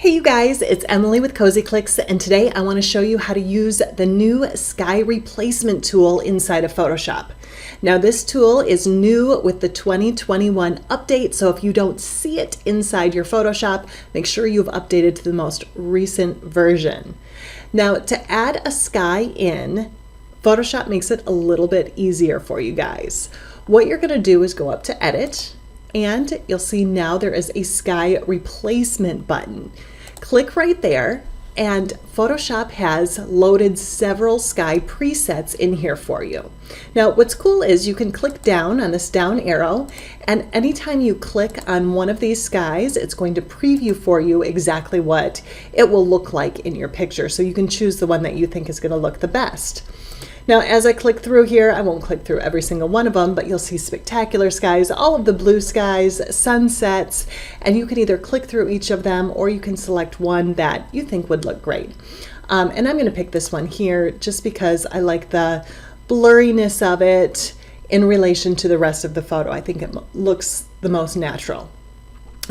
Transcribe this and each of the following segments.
Hey you guys, it's Emily with Cozy Clicks, and today I want to show you how to use the new sky replacement tool inside of Photoshop. Now this tool is new with the 2021 update, so if you don't see it inside your Photoshop, make sure you've updated to the most recent version. Now to add a sky in, Photoshop makes it a little bit easier for you guys. What you're going to do is go up to Edit, and you'll see now there is a sky replacement button. Click right there, and Photoshop has loaded several sky presets in here for you. Now what's cool is you can click down on this down arrow, and anytime you click on one of these skies, it's going to preview for you exactly what it will look like in your picture, so you can choose the one that you think is going to look the best. Now, as I click through here, I won't click through every single one of them, but you'll see spectacular skies, all of the blue skies, sunsets, and you can either click through each of them or you can select one that you think would look great. And I'm going to pick this one here just because I like the blurriness of it in relation to the rest of the photo. I think it looks the most natural.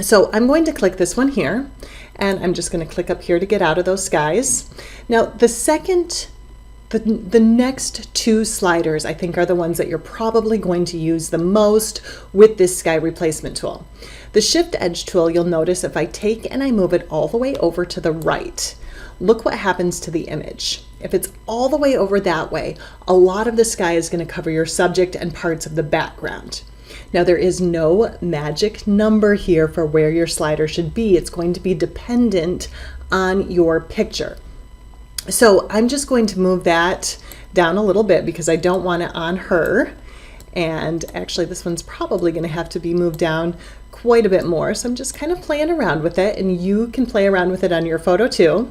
So I'm going to click this one here, and I'm just going to click up here to get out of those skies. Now, the next two sliders I think are the ones that you're probably going to use the most with this sky replacement tool. The Shift Edge tool, you'll notice if I take and I move it all the way over to the right, look what happens to the image. If it's all the way over that way, a lot of the sky is going to cover your subject and parts of the background. Now there is no magic number here for where your slider should be. It's going to be dependent on your picture. So I'm just going to move that down a little bit because I don't want it on her. And actually this one's probably going to have to be moved down quite a bit more. So I'm just kind of playing around with it, and you can play around with it on your photo too.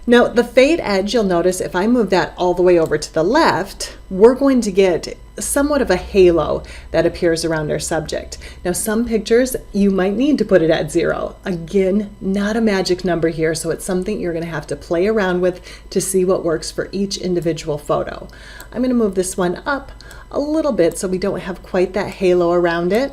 Now the fade edge, you'll notice if I move that all the way over to the left, we're going to get somewhat of a halo that appears around our subject. Now some pictures you might need to put it at 0. Again, not a magic number here, so it's something you're going to have to play around with to see what works for each individual photo. I'm going to move this one up a little bit so we don't have quite that halo around it.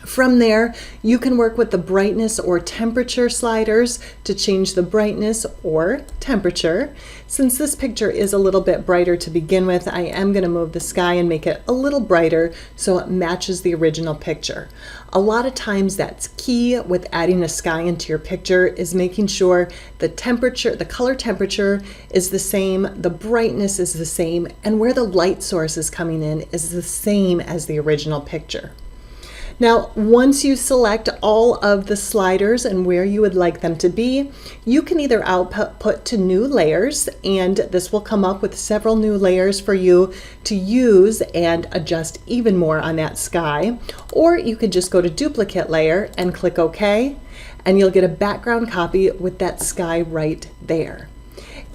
From there, you can work with the brightness or temperature sliders to change the brightness or temperature. Since this picture is a little bit brighter to begin with, I am going to move the sky and make it a little brighter so it matches the original picture. A lot of times that's key with adding a sky into your picture is making sure the temperature, the color temperature is the same, the brightness is the same, and where the light source is coming in is the same as the original picture. Now, once you select all of the sliders and where you would like them to be, you can either output to new layers, and this will come up with several new layers for you to use and adjust even more on that sky, or you could just go to duplicate layer and click OK, and you'll get a background copy with that sky right there.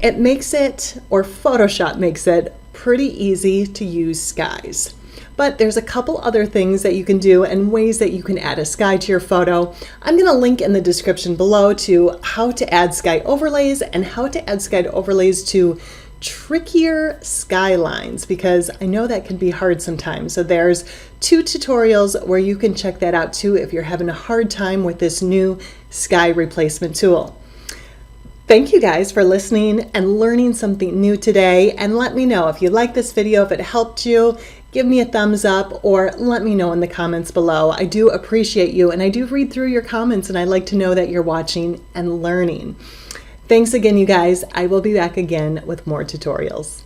It makes it, or Photoshop makes it, pretty easy to use skies. But there's a couple other things that you can do and ways that you can add a sky to your photo. I'm going to link in the description below to how to add sky overlays and how to add sky overlays to trickier skylines, because I know that can be hard sometimes. So there's 2 tutorials where you can check that out too if you're having a hard time with this new sky replacement tool. Thank you guys for listening and learning something new today, and let me know if you like this video, if it helped you. Give me a thumbs up or let me know in the comments below. I do appreciate you, and I do read through your comments, and I like to know that you're watching and learning. Thanks again, you guys. I will be back again with more tutorials.